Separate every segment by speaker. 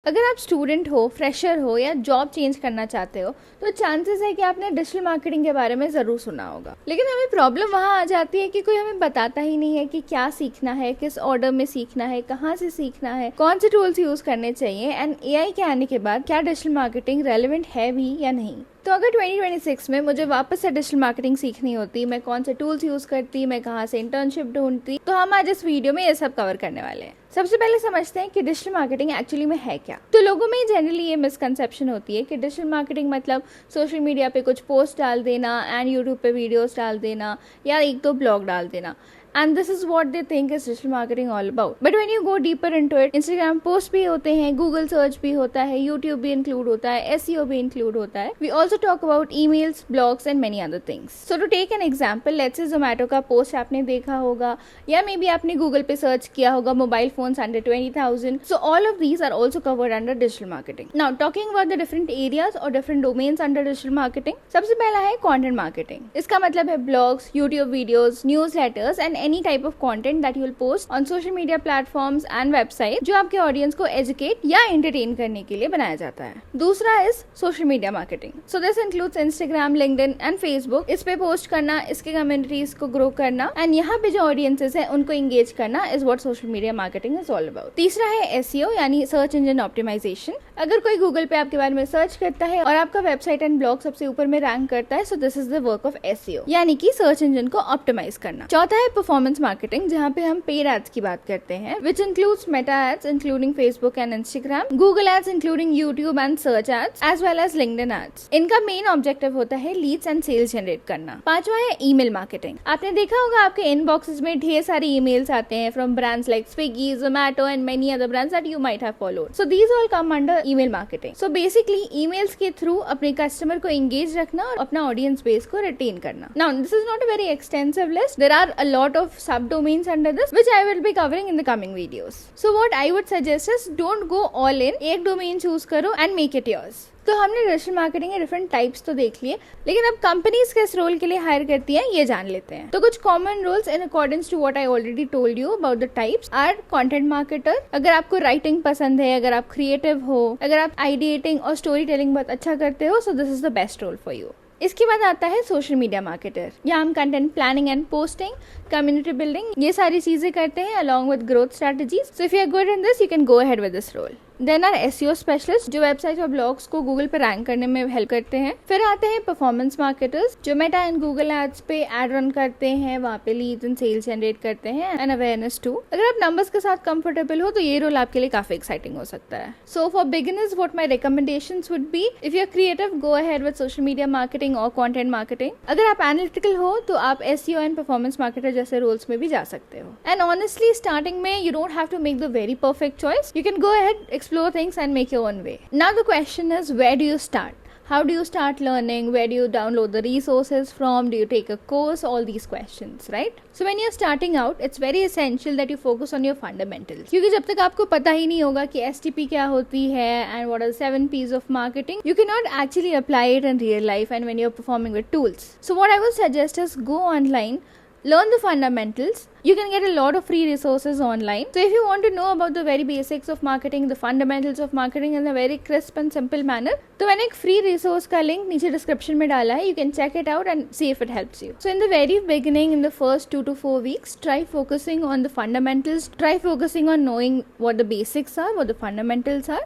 Speaker 1: अगर आप स्टूडेंट हो, फ्रेशर हो या जॉब चेंज करना चाहते हो तो चांसेस है कि आपने डिजिटल मार्केटिंग के बारे में ज़रूर सुना होगा। लेकिन हमें प्रॉब्लम वहाँ आ जाती है कि कोई हमें बताता ही नहीं है कि क्या सीखना है, किस ऑर्डर में सीखना है, कहाँ से सीखना है, कौन से टूल्स यूज़ करने चाहिए एंड एआई के आने के बाद क्या डिजिटल मार्केटिंग रेलेवेंट है भी या नहीं। तो अगर 2026 में मुझे वापस से डिजिटल मार्केटिंग सीखनी होती, मैं कौन से टूल्स यूज़ करती, मैं कहाँ से इंटर्नशिप ढूंढती, तो हम आज इस वीडियो में ये सब कवर करने वाले हैं। सबसे पहले समझते हैं कि डिजिटल मार्केटिंग एक्चुअली में है क्या। तो लोगों में जनरली ये मिसकंसेप्शन होती है कि डिजिटल मार्केटिंग मतलब सोशल मीडिया पे कुछ पोस्ट डाल देना एंड यूट्यूब पे वीडियोस डाल देना या एक दो ब्लॉग डाल देना, and this is what they think is digital marketing all about. But when you go deeper into it, Instagram post भी होते हैं, Google search भी होता है, YouTube भी include होता है, SEO भी include होता है. We also talk about emails, blogs and many other things. So to take an example, let's say Zomato का post आपने देखा होगा या maybe आपने Google पे search किया होगा mobile phones under 20,000. So all of these are also covered under digital marketing. Now talking about the different areas or different domains under digital marketing, सबसे पहला है content marketing. इसका मतलब है blogs, YouTube videos, newsletters and any type of content that you will post on social media platforms and website जो आपके audience को educate या एंटरटेन करने के लिए बनाया जाता है। दूसरा is social media marketing. So this includes Instagram, LinkedIn and Facebook. इस पे पोस्ट करना, इसके कम्युनिटीज को ग्रो करना एंड यहाँ पे जो ऑडियंसेस है उनको एंगेज करना is what social media marketing is all about. तीसरा है एसईओ यानी सर्च इंजन ऑप्टिमाइजेशन। अगर कोई गूगल पे आपके बारे में सर्च करता है और आपका वेबसाइट एंड ब्लॉग सबसे ऊपर में रैंक करता है, सो this is the work of SEO यानी कि सर्च इंजन को ऑप्टिमाइज करना। चौथा है परफॉर्मेंस मार्केटिंग, जहाँ पे हम पेड एड्स की बात करते हैं, which includes Meta ads including Facebook and Instagram, Google ads including YouTube and search ads as well as LinkedIn ads. इनका मेन ऑब्जेक्टिव होता है लीड्स एंड सेल्स जनरेट करना। पांचवा है ईमेल मार्केटिंग। आपने देखा होगा आपके इनबॉक्सेस में ढेर सारे ईमेल्स आते हैं from brands like Swiggy, Zomato and many other brands that you might have followed. So these all come under email marketing. So basically emails के थ्रू अपने कस्टमर को एंगेज रखना और अपना ऑडियंस बेस को रिटेन करना। Now this is not a very extensive list, there are a lot of sub domains under this which I will be covering in the coming videos. So what I would suggest is don't go all in, एक domain choose करो and make it yours. तो हमने digital marketing के different types तो देख लिए, लेकिन अब कंपनीज किस रोल के लिए हायर करती हैं ये जान लेते हैं। तो कुछ common roles in accordance to what I already told you about the types are content marketer. अगर आपको राइटिंग पसंद है, अगर आप क्रिएटिव हो, अगर आप आइडिएटिंग और स्टोरी टेलिंग बहुत अच्छा करते हो, so this is the best role for you. इसके बाद आता है सोशल मीडिया मार्केटर। यहाँ हम content planning and posting, community building, ये सारी चीजें करते हैं along with growth strategies. So if you are good in this, you can go ahead with this role. Then are SEO specialist, जो website और blogs को गूगल पे rank करने में हेल्प करते हैं। फिर आते हैं परफॉर्मेंस मार्केटर्स, जो मेटा एंड गूगल एड्स पे एड रन करते हैं, वहाँ पे लीड्स एंड सेल्स जनरेट करते हैं एंड अवेयरनेस टू। अगर आप नंबर्स के साथ कंफर्टेबल हो तो ये रोल आपके लिए काफी एक्साइटिंग हो सकता है। So for beginners what my recommendations would be, if you are creative, go ahead with social media marketing और कंटेंट मार्केटिंग। अगर आप एनालिटिकल हो तो आप एसईओ एंड परफॉर्मेंस मार्केटर जैसे रोल्स में भी जा सकते हो। एंड ऑनेस्टली स्टार्टिंग में you don't have to make the very perfect choice, you can go ahead, explore things and make your own way. Now the question is, where do you start? How do you start learning? Where do you download the resources from? Do you take a course? All these questions, right? So when you're starting out, it's very essential that you focus on your fundamentals. क्योंकि जब तक आपको पता ही नहीं होगा कि STP क्या होती है and what are the 7 P's of marketing, you cannot actually apply it in real life and when you're performing with tools. So what I would suggest is go online, learn the fundamentals. You can get a lot of free resources online. So if you want to know about the very basics of marketing, the fundamentals of marketing in a very crisp and simple manner, तो मैंने एक free resource का link नीचे description में डाला है. You can check it out and see if it helps you. So in the very beginning, in the first 2 to 4 weeks, try focusing on the fundamentals. Try focusing on knowing what the basics are, what the fundamentals are.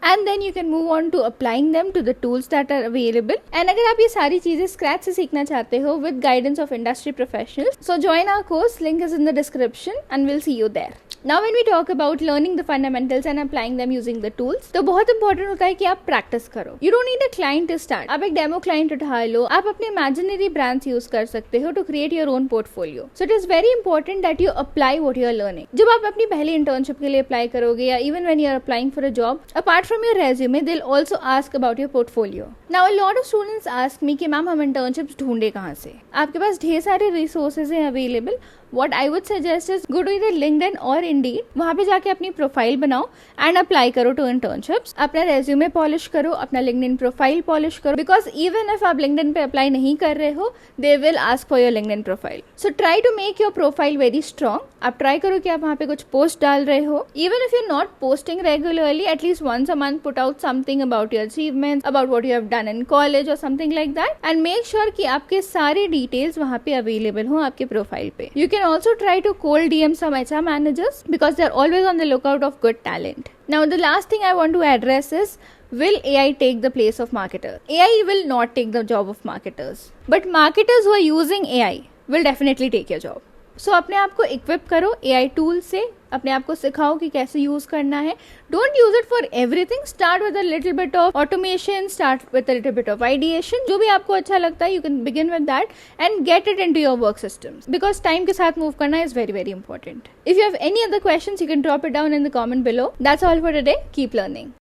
Speaker 1: And then you can move on to applying them to the tools that are available. And अगर आप ये सारी चीजें scratch से सीखना चाहते हो with guidance of industry professionals, so join our course. Link is in the description and we'll see you there. Now when we talk about learning the fundamentals and applying them using the tools, तो बहुत important होता है कि आप practice करो. You don't need a client to start. आप एक demo client उठा लो, आप अपने imaginary brands use कर सकते हो to create your own portfolio. So it is very important that you apply what you are learning. जब आप अपनी पहली internship के लिए apply करोगे या even when you are applying for a job, apart from your resume, they'll also ask about your portfolio. Now a lot of students ask me कि ma'am हम internships ढूंढे कहाँ से? आपके पास ढेर सारे resources हैं available. what I would suggest is go to either LinkedIn or Indeed. वहाँ पे जाके अपनी प्रोफाइल बनाओ एंड अप्लाई करो टू इंटर्नशिप्स. अपना रेज्यूमे पॉलिश करो, अपना लिंक्डइन प्रोफाइल पॉलिश करो, बिकॉज इवन इफ आप लिंक्डइन पे अप्लाई नहीं कर रहे हो, they will ask for your LinkedIn profile. So try to make your profile very strong. आप ट्राई करो कि आप वहाँ पे कुछ पोस्ट डाल रहे हो. Even if you are not posting regularly, at least once a month put out something about your achievements, about what you have done in college और something like that, and make sure कि आपके सारे details वहाँ पे available हो आपके profile पे. You can also try to cold DM some HR managers because they're always on the lookout of good talent. Now, the last thing I want to address is, will AI take the place of marketers? AI will not take the job of marketers, but marketers who are using AI will definitely take your job. सो अपने आप को equip करो AI tool से, अपने आप को सिखाओ कि कैसे यूज करना है. Don't use it for everything. Start with a little bit of automation, start with a little bit of ideation. जो भी आपको अच्छा लगता है, you can begin with that and get it into your work systems, because time के साथ move करना is very very important. If you have any other questions, you can drop it down in the comment below. That's all for today. Keep learning.